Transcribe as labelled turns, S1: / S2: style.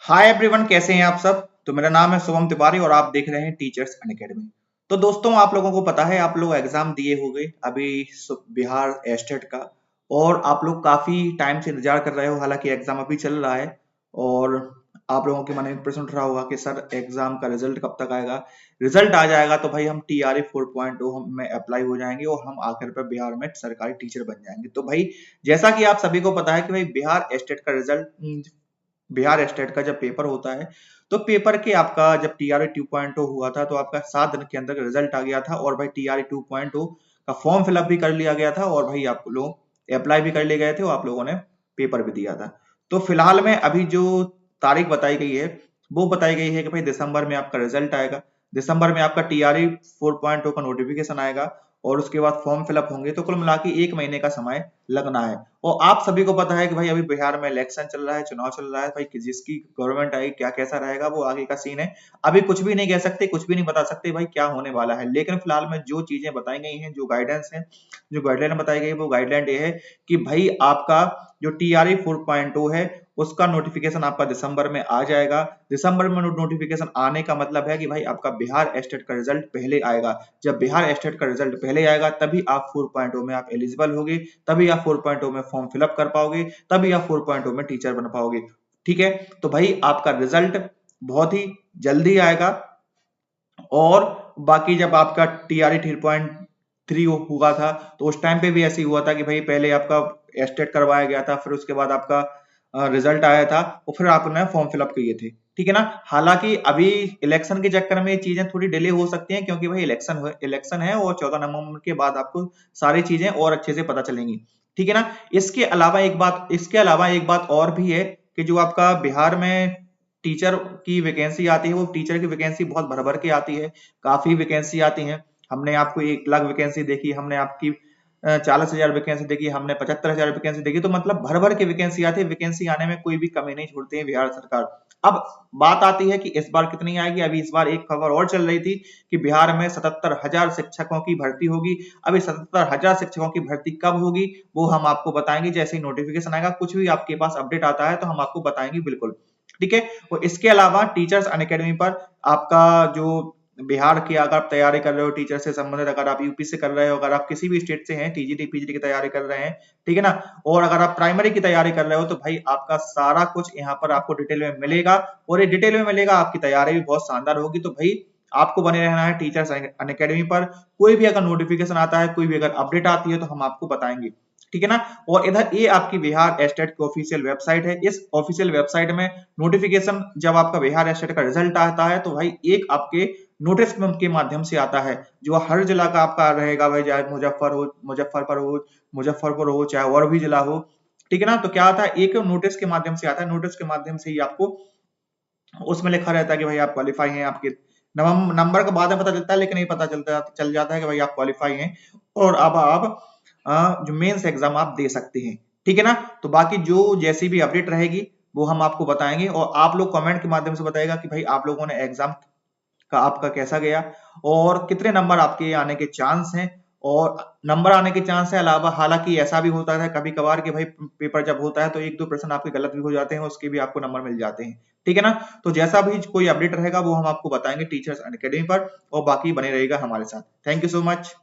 S1: Hi everyone, कैसे हैं आप सब। तो मेरा नाम है शुभम तिवारी और आप देख रहे हैं टीचर्स अनअकैडमी। तो दोस्तों, आप लोगों को पता है, आप लोग एग्जाम दिए होंगे अभी बिहार स्टेट का। और आप लोग काफी टाइम से इंतजार कर रहे हो, हालांकि एग्जाम अभी चल रहा है। और आप लोगों के मन में एक प्रश्न उठ रहा होगा कि सर एग्जाम का रिजल्ट कब तक आएगा। रिजल्ट आ जाएगा तो भाई हम TRE 4.0 में अप्लाई हो जाएंगे और हम आखिर पर बिहार में सरकारी टीचर बन जाएंगे। तो भाई, जैसा कि आप सभी को पता है कि भाई बिहार स्टेट का रिजल्ट, बिहार स्टेट का जब पेपर होता है, तो पेपर के आपका जब TRE 2.0 हुआ था तो आपका 7 दिन के अंदर रिजल्ट आ गया था। और भाई TRE 2.0 का फॉर्म फिलअप भी कर लिया गया था और भाई आप लोग अप्लाई भी कर लिए गए थे और आप लोगों ने पेपर भी दिया था। तो फिलहाल में अभी जो तारीख बताई गई है, वो बताई गई है कि भाई दिसंबर में आपका रिजल्ट आएगा। दिसंबर में आपका TRE 4.0 का नोटिफिकेशन आएगा और उसके बाद फॉर्म फिलअप होंगे। तो कुल मिला के 1 महीने का समय लगना है। और आप सभी को पता है कि भाई अभी बिहार में इलेक्शन चल रहा है, चुनाव चल रहा है भाई, कि जिसकी गवर्नमेंट आएगी क्या कैसा रहेगा वो आगे का सीन है। अभी कुछ भी नहीं कह सकते, कुछ भी नहीं बता सकते भाई क्या होने वाला है। लेकिन फिलहाल में जो चीजें बताई गई हैं, जो गाइडेंस है, जो गाइडलाइन बताई गई है, वो गाइडलाइन ये है कि भाई आपका जो TRE 4.0 है उसका नोटिफिकेशन आपका दिसंबर में आ जाएगा। दिसंबर में नोटिफिकेशन आने का मतलब है कि भाई आपका बिहार स्टेट का रिजल्ट पहले आएगा। जब बिहार स्टेट का रिजल्ट पहले आएगा तभी आप 4.0 में आप एलिजिबल होगे, तभी आप 4.0 में फॉर्म फिलअप कर पाओगे, तभी आप 4.0 में टीचर बन पाओगे। ठीक है, तो भाई आपका रिजल्ट बहुत ही जल्दी आएगा। और बाकी जब आपका TRE 3.3 हुआ था तो उस टाइम पे भी ऐसे ही हुआ था कि भाई पहले आपका एस्टेट करवाया गया था, फिर उसके बाद आपका रिजल्ट आया था और फिर आपने फॉर्म फिलअप किए थे। ठीक है ना। हालांकि अभी इलेक्शन के चक्कर में चीजें थोड़ी डिले हो सकती हैं, क्योंकि भाई इलेक्शन है और 14 नवंबर के बाद आपको सारी चीजें और अच्छे से पता चलेंगी। ठीक है ना। इसके अलावा एक बात और भी है कि जो आपका बिहार में टीचर की वैकेंसी आती है, वो टीचर की वैकेंसी बहुत भर भर के आती है। काफी वैकेंसी आती है। हमने आपको 1 लाख वैकेंसी देखी, हमने आपकी 40,000 वैकेंसी देखी, हमने 75,000 वैकेंसी देखी। तो मतलब भर भर के वैकेंसी आती है। वैकेंसी आने में कोई भी कमी नहीं छोड़ती है बिहार सरकार। अब बात आती है कि इस बार कितनी आएगी। अभी इस बार एक खबर और चल रही थी कि बिहार में 77,000 शिक्षकों की भर्ती होगी। अभी 77,000 शिक्षकों की भर्ती कब होगी वो हम आपको बताएंगे जैसे ही नोटिफिकेशन आएगा। कुछ भी आपके पास अपडेट आता है तो हम आपको बताएंगे बिल्कुल। ठीक है। और इसके अलावा टीचर्स अनअकैडमी पर आपका जो बिहार की अगर आप तैयारी कर रहे हो, टीचर से संबंधित, अगर आप यूपी से कर रहे हो, अगर आप किसी भी स्टेट से हैं, TGT PGT की तैयारी कर रहे हैं, ठीक है ना, और अगर आप प्राइमरी की तैयारी कर रहे हो, तो भाई आपका सारा कुछ यहाँ पर आपको डिटेल में मिलेगा। और ये डिटेल में मिलेगा, आपकी तैयारी भी बहुत शानदार होगी। तो भाई आपको बने रहना है टीचर्स अनअकैडमी पर। कोई भी अगर नोटिफिकेशन आता है, कोई भी अगर अपडेट आती है तो हम आपको बताएंगे। ठीक है ना। और इधर ये आपकी बिहार स्टेट की ऑफिशियल वेबसाइट है। इस ऑफिशियल वेबसाइट में नोटिफिकेशन जब आपका बिहार स्टेट का रिजल्ट आता है तो भाई एक आपके नोटिस के माध्यम से आता है, जो हर जिला का आपका रहेगा भाई, चाहे मुजफ्फरपुर हो, चाहे और भी जिला हो। ठीक है ना। तो क्या आता है, एक नोटिस के माध्यम से आता है। नोटिस के माध्यम से ही आपको उसमें लिखा रहता है कि भाई आप क्वालिफाई हैं। आपके नंबर का बाद में पता चलता है, लेकिन नहीं पता चल जाता है कि भाई आप क्वालिफाई हैं और अब आप जो मेंस एग्जाम आप दे सकते हैं। ठीक है ना। तो बाकी जो जैसी भी अपडेट रहेगी वो हम आपको बताएंगे और आप लोग कमेंट के माध्यम से बताएगा कि भाई आप लोगों ने एग्जाम का आपका कैसा गया और कितने नंबर आपके आने के चांस हैं। और नंबर आने के चांस है अलावा, हालांकि ऐसा भी होता है कभी कभार कि भाई पेपर जब होता है तो 1-2 प्रश्न आपके गलत भी हो जाते हैं, उसके भी आपको नंबर मिल जाते हैं। ठीक है ना। तो जैसा भी कोई अपडेट रहेगा वो हम आपको बताएंगे टीचर्स अनअकैडमी पर। और बाकी बने रहेगा हमारे साथ। Thank you so much.